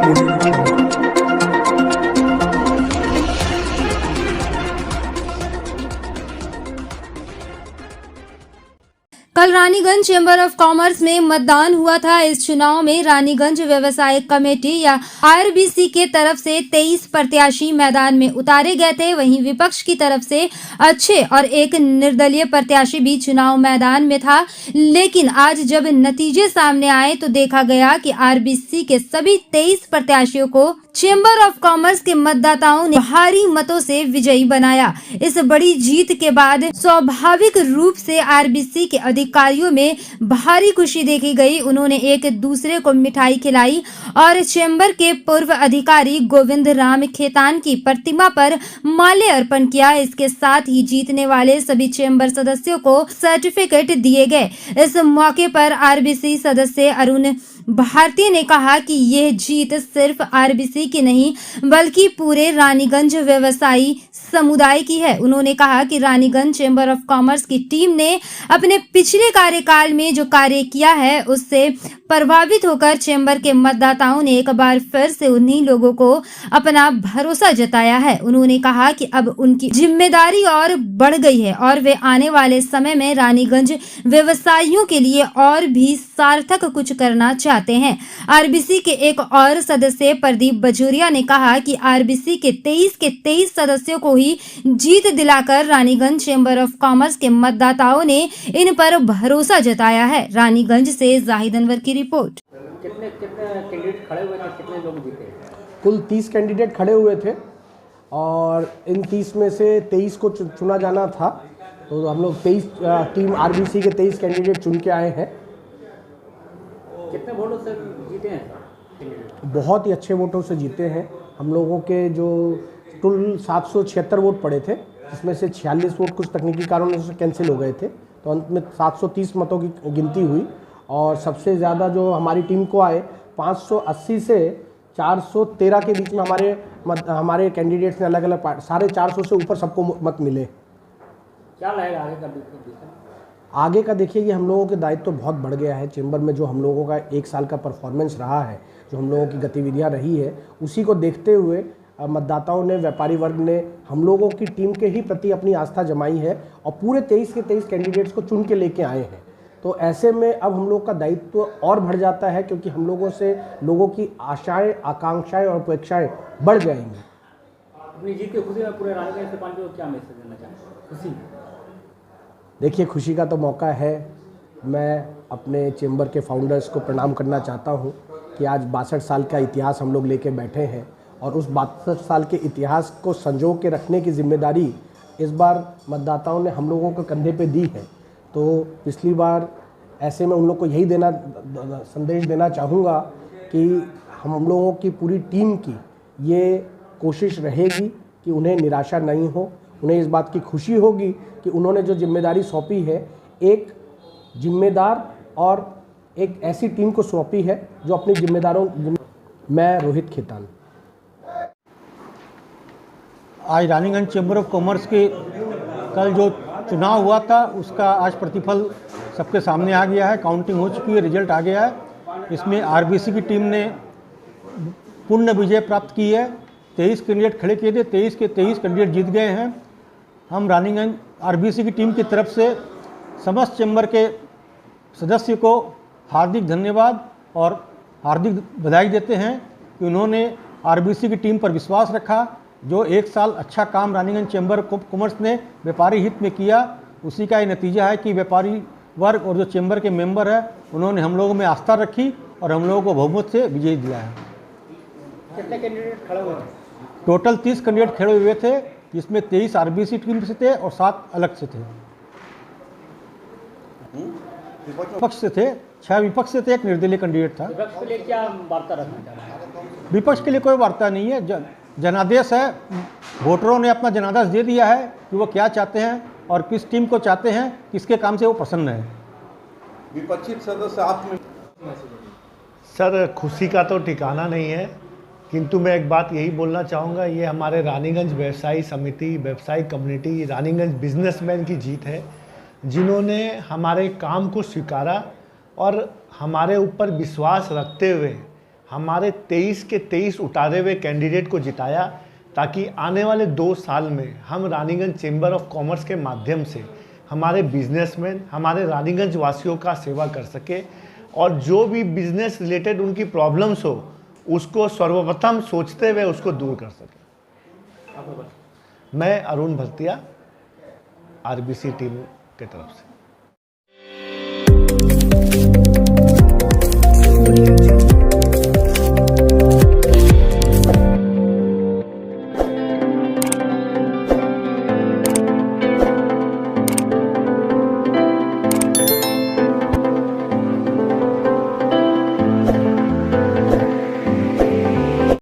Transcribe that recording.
Audio channel. कल Raniganj chamber of commerce में मतदान हुआ था। इस चुनाव में रानीगंज व्यवसायिक कमेटी या आरबीसी के तरफ से 23 प्रत्याशी मैदान में उतारे गए थे। वहीं विपक्ष की तरफ से अच्छे और एक निर्दलीय प्रत्याशी भी चुनाव मैदान में था। लेकिन आज जब नतीजे सामने आए तो देखा गया कि आरबीसी के सभी 23 प्रत्याशियों को चेंबर ऑफ कॉमर्स के मतदाताओं ने भारी मतों से विजयी बनाया। इस बड़ी जीत के बाद स्वाभाविक रूप से आरबीसी के अधिकारियों में भारी खुशी देखी गई। उन्होंने एक दूसरे को मिठाई खिलाई और चेंबर के पूर्व अधिकारी गोविंद राम खेतान की प्रतिमा पर माल्य अर्पण किया। इसके साथ ही जीतने वाले सभी चेंबर सदस्यों को सर्टिफिकेट दिए गए। इस मौके पर आरबीसी सदस्य अरुण भारती ने कहा कि यह जीत सिर्फ आरबीसी की नहीं बल्कि पूरे रानीगंज व्यवसायी समुदाय की है। उन्होंने कहा कि रानीगंज चेंबर ऑफ कॉमर्स की टीम ने अपने पिछले कार्यकाल में जो कार्य किया है उससे प्रभावित होकर चेंबर के मतदाताओं ने एक बार फिर से उन्हीं लोगों को अपना भरोसा जताया है। उन्होंने कहा कि अब उनकी जिम्मेदारी और बढ़ गई है और वे आने वाले समय में रानीगंज व्यवसायियों के लिए और भी सार्थक कुछ करना चाहते हैं। आरबीसी के एक और सदस्य प्रदीप बजोरिया ने कहा कि आरबीसी के 23 सदस्यों को ही जीत दिलाकर रानीगंज चेंबर ऑफ कॉमर्स के मतदाताओं ने इन पर भरोसा जताया है। रानीगंज से जाहिद अनवर की रिपोर्ट। कितने कैंडिडेट खड़े हुए थे, कितने लोग जीते? कुल 30 कैंडिडेट खड़े हुए थे और इन 30 में से 23 को चुना जाना था। तो हम लोग 23 टीम आरबीसी के 23 कैंडिडेट चुन के आए हैं। कितने वोटों से जीते हैं कैंडिडेट? बहुत ही अच्छे वोटों से जीते हैं। हम लोगों के जो कुल 776 वोट पड़े थे जिसमें से 46 वोट कुछ तकनीकी कारणों से कैंसिल हो गए थे, तो अंत में 730 मतों की गिनती हुई और सबसे ज़्यादा जो हमारी टीम को आए 580 से 413 के बीच में हमारे कैंडिडेट्स ने अलग अलग साढ़े 400 से ऊपर सबको मत मिले। क्या लगेगा आगे का? आगे का देखिए, ये हम लोगों के दायित्व तो बहुत बढ़ गया है। चेंबर में जो हम लोगों का 1 साल का परफॉर्मेंस रहा है, जो हम लोगों की गतिविधियां रही है, उसी को देखते हुए मतदाताओं ने, व्यापारी वर्ग ने हम लोगों की टीम के ही प्रति अपनी आस्था जमाई है और पूरे 23 के 23 कैंडिडेट्स को चुन के लेके आए हैं। तो ऐसे में अब हम लोग का दायित्व और बढ़ जाता है क्योंकि हम लोगों से लोगों की आशाएं, आकांक्षाएं और अपेक्षाएं बढ़ जाएंगी। अपनी जीत की खुशी में पूरे रानीगंज से पार्टी को क्या मैसेज देना चाहेंगे? खुशी देखिए, खुशी का तो मौका है। मैं अपने चेंबर के फाउंडर्स को प्रणाम करना चाहता हूं कि आज 62 साल का इतिहास हम लोग लेके बैठे हैं और उस 62 साल के इतिहास को संजो के रखने की जिम्मेदारी इस बार मतदाताओं ने हम लोगों के कंधे पे दी है। तो पिछली बार ऐसे में उन लोग को यही संदेश देना चाहूँगा कि हम लोगों की पूरी टीम की ये कोशिश रहेगी कि उन्हें निराशा नहीं हो। उन्हें इस बात की खुशी होगी कि उन्होंने जो जिम्मेदारी सौंपी है, एक जिम्मेदार और एक ऐसी टीम को सौंपी है जो अपनी जिम्मेदारों। मैं रोहित खेतान। आज रानीगंज चेंबर ऑफ कॉमर्स के कल जो चुनाव हुआ था उसका आज प्रतिफल सबके सामने आ गया है। काउंटिंग हो चुकी है, रिजल्ट आ गया है। इसमें आरबीसी की टीम ने पूर्ण विजय प्राप्त की है। 23 कैंडिडेट खड़े किए थे, 23 के 23 कैंडिडेट जीत गए हैं। हम रानीगंज आरबीसी की टीम की तरफ से समस्त चेंबर के सदस्य को हार्दिक धन्यवाद और हार्दिक बधाई देते हैं कि उन्होंने आरबीसी की टीम पर विश्वास रखा। जो 1 साल अच्छा काम रानीगंज चेंबर कॉमर्स ने व्यापारी हित में किया, उसी का ये नतीजा है कि व्यापारी वर्ग और जो चेंबर के मेंबर है उन्होंने हम लोगों में आस्था रखी और हम लोगों को बहुमत से विजय दिलाया। कितने कैंडिडेट खड़े हुए थे? टोटल 30 कैंडिडेट खड़े हुए थे जिसमें 23 आरबीसी टीम से थे और 7 अलग से थे, विपक्ष से थे। 6 विपक्ष से थे, 1 निर्दलीय कैंडिडेट था। विपक्ष के लिए क्या वार्ता रखना चाह रहे हैं? विपक्ष के लिए कोई वार्ता नहीं है, जनादेश है। वोटरों ने अपना जनादेश दे दिया है कि वो क्या चाहते हैं और किस टीम को चाहते हैं, किसके काम से वो प्रसन्न है। विपक्षी सदस्य आप में सर, खुशी का तो ठिकाना नहीं है, किंतु मैं एक बात यही बोलना चाहूँगा, ये हमारे रानीगंज व्यवसायी समिति, व्यवसायिक कम्युनिटी, रानीगंज बिजनेसमैन की जीत है, जिन्होंने हमारे काम को स्वीकारा और हमारे ऊपर विश्वास रखते हुए हमारे 23 के 23 उतारे हुए कैंडिडेट को जिताया, ताकि आने वाले 2 साल में हम रानीगंज चेंबर ऑफ कॉमर्स के माध्यम से हमारे बिजनेसमैन, हमारे रानीगंज वासियों का सेवा कर सके, और जो भी बिजनेस रिलेटेड उनकी प्रॉब्लम्स हो उसको सर्वप्रथम सोचते हुए उसको दूर कर सके। मैं अरुण भरतिया, आरबीसी टीम की तरफ से।